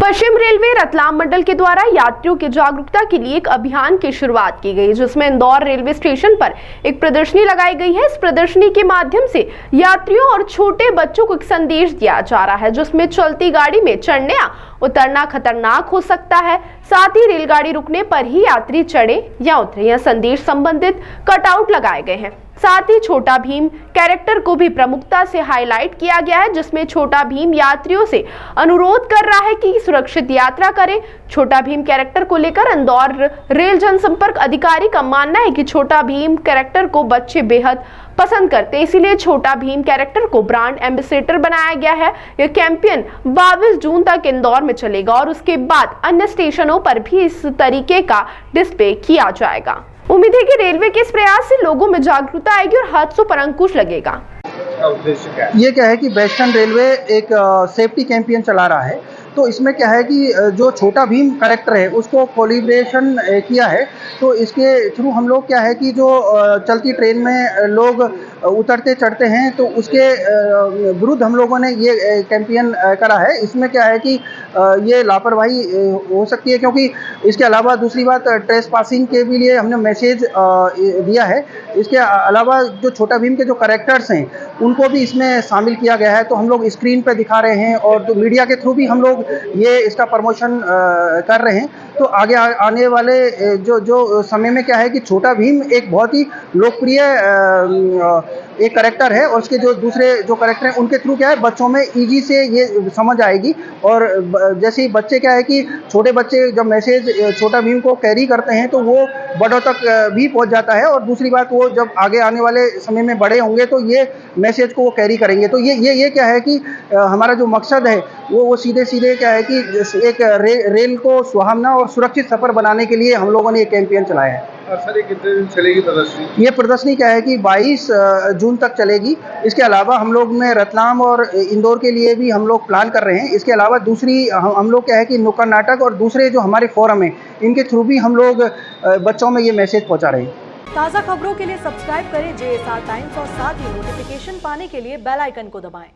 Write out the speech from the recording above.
पश्चिम railway Ratlam मंडल के द्वारा यात्रियों की जागरूकता के लिए एक अभियान की शुरुआत की गई, जिसमें इंदौर रेलवे स्टेशन पर एक प्रदर्शनी लगाई गई है। इस प्रदर्शनी के माध्यम से यात्रियों और छोटे बच्चों को एक संदेश दिया जा रहा है, जिसमें चलती गाड़ी में चढ़ने या उतरना खतरनाक हो सकता है। साथ ही रेलगाड़ी रुकने पर ही यात्री चढ़े या उतरे, यह संदेश संबंधित कटआउट लगाए गए हैं। साथ ही छोटा भीम कैरेक्टर को भी प्रमुखता से हाईलाइट किया गया है, जिसमें छोटा भीम यात्रियों से अनुरोध कर रहा है कि सुरक्षित यात्रा करें। छोटा भीम कैरेक्टर को लेकर इंदौर रेल जनसंपर्क अधिकारी का मानना है कि छोटा भीम कैरेक्टर को बच्चे बेहद पसंद करते हैं, इसीलिए छोटा भीम कैरेक्टर को ब्रांड एम्बेसडर बनाया गया है। यह कैंपेन 22 जून तक इंदौर में चलेगा और उसके बाद अन्य स्टेशनों पर भी इस तरीके का डिस्प्ले किया जाएगा। उम्मीद है कि रेलवे के इस प्रयास से लोगों में जागरूकता आएगी और हादसों पर अंकुश लगेगा। ये क्या है कि वेस्टर्न रेलवे एक सेफ्टी कैंपेन चला रहा है, तो इसमें क्या है कि जो छोटा भीम कैरेक्टर है उसको कोलिब्रेशन किया है। तो इसके थ्रू हम लोग क्या है कि जो चलती ट्रेन में लोग उतरते चढ़ते हैं, तो उसके विरुद्ध हम लोगों ने ये कैंपेन करा है। इसमें क्या है कि ये लापरवाही हो सकती है, क्योंकि इसके अलावा दूसरी बात ट्रेस पासिंग के भी लिए हमने मैसेज दिया है। इसके अलावा जो छोटा भीम के जो कैरेक्टर्स हैं उनको भी इसमें शामिल किया गया है, तो हम लोग स्क्रीन पे दिखा रहे हैं और तो मीडिया के थ्रू भी हम लोग ये इसका प्रमोशन कर रहे हैं। तो आगे आने वाले जो समय में क्या है कि छोटा भीम एक बहुत ही लोकप्रिय एक कैरेक्टर है, और उसके जो दूसरे जो कैरेक्टर हैं उनके थ्रू क्या है बच्चों में इजी से ये समझ आएगी। और जैसे ही बच्चे क्या है कि छोटे बच्चे जब मैसेज छोटा भीम को कैरी करते हैं तो वो बड़ों तक भी पहुंच जाता है, और दूसरी बात वो जब आगे आने वाले समय में बड़े होंगे तो ये मैसेज को वो कैरी करेंगे। तो ये क्या है कि हमारा जो मकसद है वो सीधे क्या है कि एक रेल को सुहावना और सुरक्षित सफ़र बनाने के लिए हम लोगों ने ये कैंपेन चलाया है। और सर, ये कितने दिन चलेगी प्रदर्शनी? ये प्रदर्शनी क्या है कि 22 जून तक चलेगी। इसके अलावा हम लोग में रतलाम और इंदौर के लिए भी हम लोग प्लान कर रहे हैं। इसके अलावा दूसरी हम लोग क्या है कि नुक्कड़ नाटक और दूसरे जो हमारे फोरम हैं इनके थ्रू भी हम लोग बच्चों में ये मैसेज पहुंचा रहे हैं। ताज़ा खबरों के लिए सब्सक्राइब करें JSR टाइम्स और साथ ही नोटिफिकेशन पाने के लिए बेल आइकन को दबाएं।